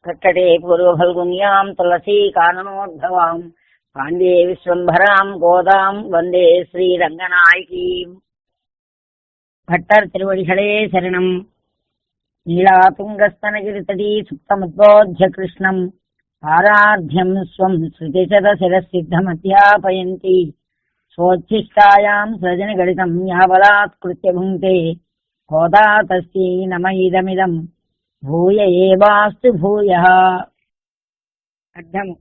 కట్టడే పూర్వఫల్గున్యాం తులసీ కాననోద్భవాం పాండ్యే విశ్వంభరాం గోదాం వందే శ్రీరంగనాయకీం. భట్టర్ తిరువడిகளே శరణం. నీలాతుంగస్తనగిరితటీ సుప్తముద్బోధ్య కృష్ణం పారార్ధ్యం స్వం శృతిశతశిరసిద్ధమధ్యాపయంతి స్వోచ్ఛిష్టాయాం సృజని గడితం యాబలాత్కృత్య భుంక్తే గోదా తస్యై నమ ఇదమిదం భూయ ఏవాస్తు భూయః. అర్థము: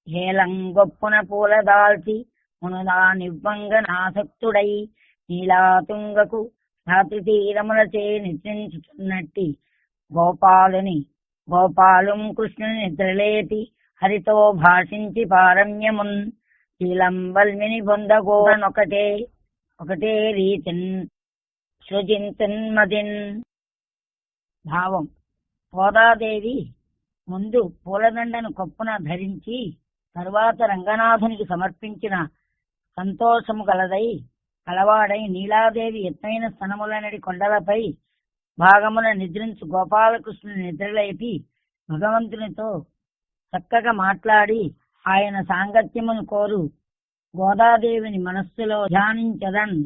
హేళంగొప్పున పూలదాల్చి మునుదా నివ్వంగనాసక్తుడై నీలాతుంగకు ధాత్రి తీరములచే నిద్రించుతున్నట్టి గోపాలుం కృష్ణుని నిద్రలేపి హరితో భాషించి పారమ్యమున్ శీలంబల్మిని ఒకటే రీతిన్ సృజింతన్మదిన్. భావం: గోదాదేవి ముందు పూలదండను కొప్పున ధరించి తరువాత రంగనాథునికి సమర్పించిన సంతోషము కలవాడై నీలాదేవి ఎత్తైన స్తనములనడి కొండలపై భాగమున నిద్రించు గోపాలకృష్ణుని నిద్రలేపి భగవంతునితో చక్కగా మాట్లాడి ఆయన సాంగత్యమును కోరు గోదాదేవిని మనస్సులో ధ్యానించదన్.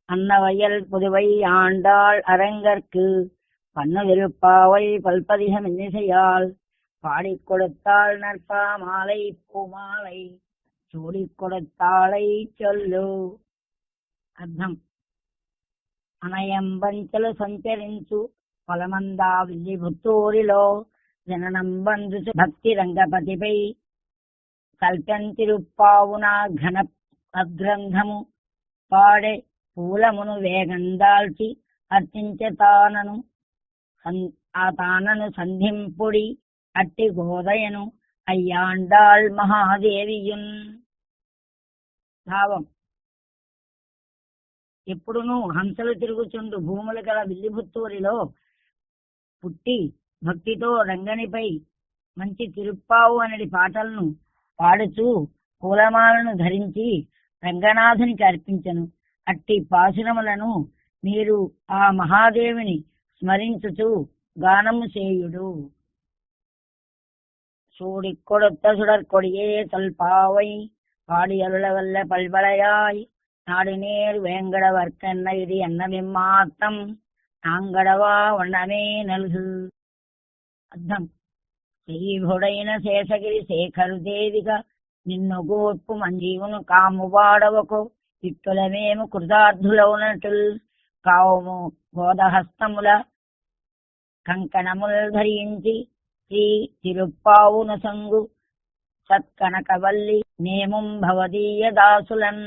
அன்னவயல் புதுவை ஆண்டாள் அரங்கற்கு பன்னவிருப்பாவை பல்பதிகம் இன்னிசையால் பாடிக் கொடுத்தாள் நற்பா மாலை பூமாலை చూడిக் கொடுத்தாளை చొల్లు. అర్థం: అనయంబంచలు సంచరించు పొలమందా విల్లిపుత్తూరిలో జననం బంధుచు భక్తి రంగపతిపై కల్పంతిరుప్పావున ఘన అద్గ్రంథము పాడే పూలమును వేగందాల్చి అర్చించ తానను సంధింపుడి అట్టి గోదయను అయ్యాండాళ్ మహాదేవియున్. భావం: ఎప్పుడునూ హంసలు తిరుగుచుండు భూములు గల విల్లిపుత్తూరిలో పుట్టి భక్తితో రంగనిపై మంచి తిరుప్పావు అనడి పాటలను పాడుచూ పూలమాలను ధరించి రంగనాథునికి అర్పించను. అట్టి పాశురములను మీరు ఆ మహాదేవిని స్మరించుచు గానము చేయుడు. சூடிக் கொடுத்த சுடற்கொடியே தொல்பாவை பாடி அருள வல்ல பல்வளையாய் நாடு நேர் வேங்கடவர்க்கென்ன இது என்ன விம்மாத்தம் நாங்கடவா వన్నమే నలుగు. అర్థం: శ్రీభుడైన శేషగిరి శేఖరు దేవిగా నిన్ను గోర్పు మంజీవును కాము వాడవకు ఇట్టులమేము కృతార్థులవునటుల్ కావుము గోదహస్తముల కంకణములు ధరించి శ్రీ తిరుప్పావున సంగు సత్కనకవల్లి నేముం భవదీయ దాసులన్.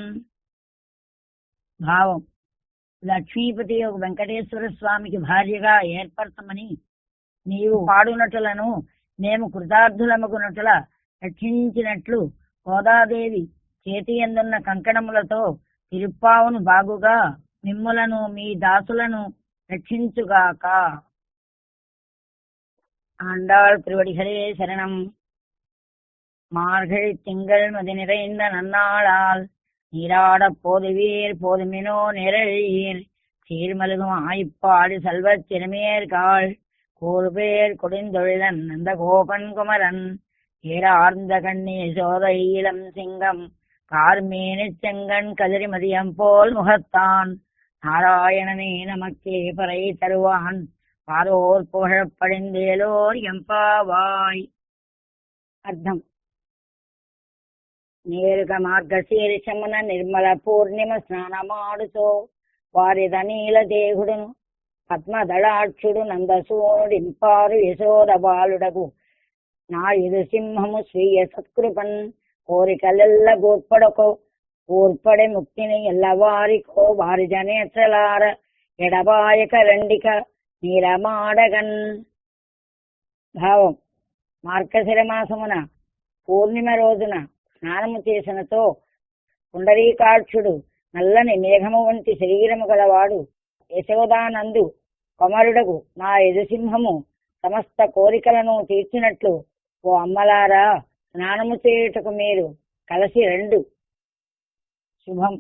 భావం: లక్ష్మీపతి ఒక వెంకటేశ్వర స్వామికి భార్యగా ఏర్పడతామని నీవు పాడునటులను మేము కృతార్థులమగునటుల రక్షించినట్లు గోదాదేవి చేతి ఎందున్న కంకణములతో తిరుప్పావును బాగుగా మిమ్ములను మీ దాసులను రక్షించుగాక. ஆண்டாள் திருவடிகளே சரணம். மார்கழி திங்கள் மதி நிறைந்த நன்னாளால் நீராடப் போதுவீர் போதுமினோ நிரழீர் சீர்மலுகும் ஆய்ப்பாடி செல்வச் சிறுமேற்காள் கூறுபேர் கொடுந்தொழிலன் அந்த கோபன் குமரன் ஏரார்ந்த கண்ணி சோத ஈழம் சிங்கம் கார்மேனி செங்கண் கதிரி மதியம் போல் முகத்தான் நாராயணனே நமக்கே பறை தருவான் పారోర్ పుగழப்படிந்தேలోர் ఎంపావాయ్. అర్థం: నేరుగ మార్గశీర్షమున నిర్మల పూర్ణిమ స్నానమాడుతో వారిద నీల దేహుడును పద్మదళాక్షుడు నందసూనుడింపారు యశోద బాలుడగు నాయుడు సింహము స్వీయ సత్కృపన్ కోరికలెల్ల గోర్పడకో ఊర్పడే ముక్తిని ఎల్లవారికో వారి జనేత్రలార ఎడబాయక రండిక నీలమాడగన్. భావం: మార్గశిర మాసమున పూర్ణిమ రోజున స్నానము చేసినతో పుండరీకాక్షుడు నల్లని మేఘము వంటి శరీరము గలవాడు యశోదానందు కొమరుడగు నా యదుసింహము సమస్త కోరికలను తీర్చినట్లు ఓ అమ్మలారా స్నానము చేయుటకు మీరు కలసి రెండు. శుభం.